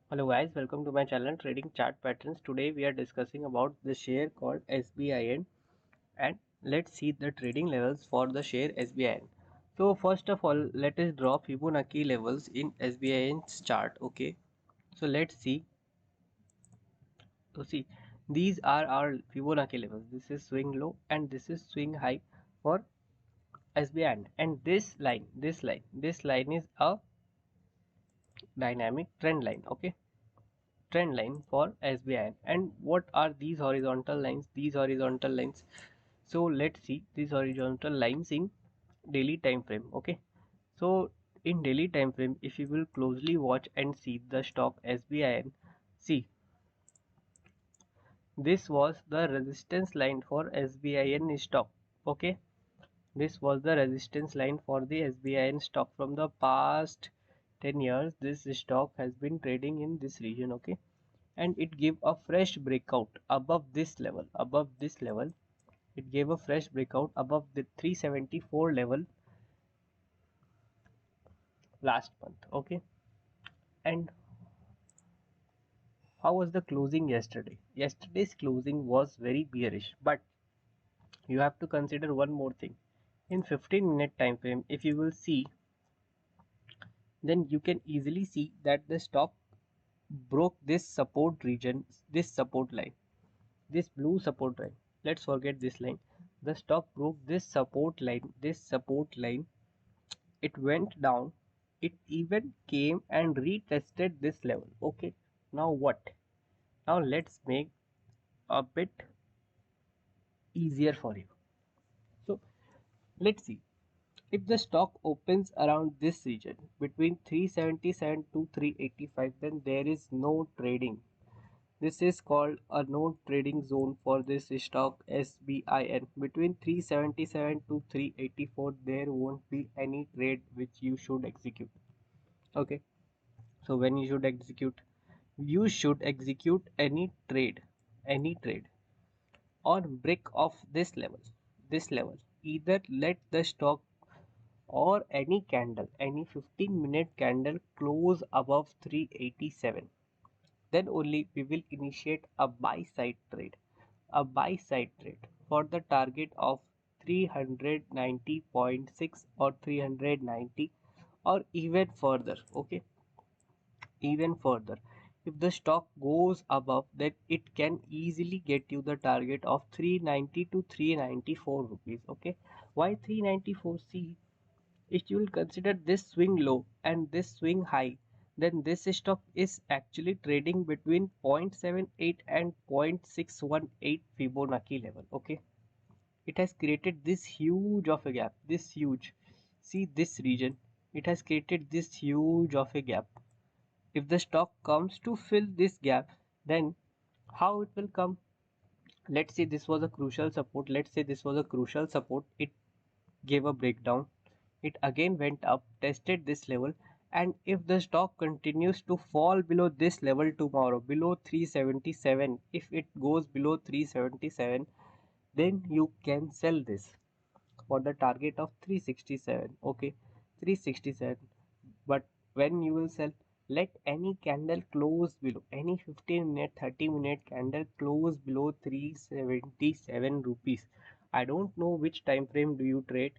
Hello guys, welcome to my channel Trading Chart Patterns. Today we are discussing about the share called SBIN and let's see the trading levels for the share SBIN. So first of all, let us draw Fibonacci levels in SBIN's chart. Okay, so let's see. So see, these are our Fibonacci levels. This is swing low and this is swing high for SBIN, and this line is a dynamic trend line. Okay, trend line for SBI. And what are these horizontal lines? These horizontal lines, so let's see these horizontal lines in daily time frame. Okay, so in daily time frame, if you will closely watch and see the stock SBI, see, this was the resistance line for SBIN stock. Okay, this was the resistance line for the SBIN stock from the past 10 years. This stock has been trading in this region. Okay, and it gave a fresh breakout above this level. It gave a fresh breakout above the 374 level last month. Okay, and how was the closing yesterday? Yesterday's closing was very bearish, but you have to consider one more thing. In 15-minute time frame, if you will see, then you can easily see that the stock broke this support region, this support line, this blue support line. Let's forget this line. The stock broke this support line, it went down, it even came and retested this level. Okay, now what? Now let's make a bit easier for you. So let's see, if the stock opens around this region between 377 to 385, then there is no trading. This is called a no trading zone for this stock SBIN. Between 377 to 384, there won't be any trade which you should execute. Okay, so when you should execute any trade on break of this level. Either let the stock or any 15-minute candle close above 387, then only we will initiate a buy side trade for the target of 390.6 or 390 or even further. Okay, even further, if the stock goes above, then it can easily get you the target of 390 to 394 rupees. Okay, why 394? See, if you will consider this swing low and this swing high, then this stock is actually trading between 0.78 and 0.618 Fibonacci level. Okay, it has created this huge of a gap, this huge, see this region, it has created this huge of a gap. If the stock comes to fill this gap, then how it will come? Let's say this was a crucial support, it gave a breakdown, it again went up, tested this level, and if the stock continues to fall below this level tomorrow, below 377, if it goes below 377, then you can sell this for the target of 367. Okay, 367. But when you will sell, let any candle close below, any 15-minute 30-minute candle close below 377 rupees. I don't know which time frame do you trade,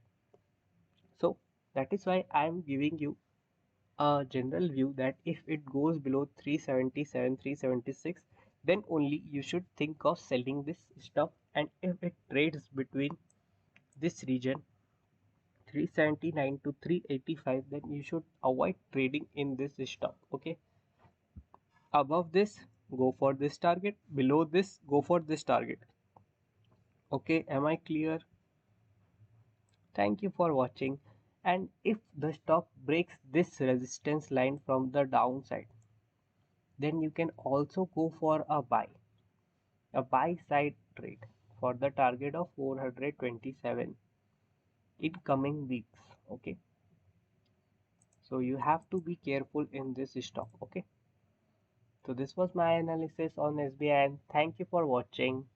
so that is why I am giving you a general view that if it goes below 377 376, then only you should think of selling this stock, and if it trades between this region 379 to 385, then you should avoid trading in this stock. Okay, above this go for this target, below this go for this target. Okay, am I clear? Thank you for watching. And if the stock breaks this resistance line from the downside, then you can also go for a buy side trade for the target of 427 in coming weeks. Okay, so you have to be careful in this stock. Okay, so this was my analysis on SBI, and thank you for watching.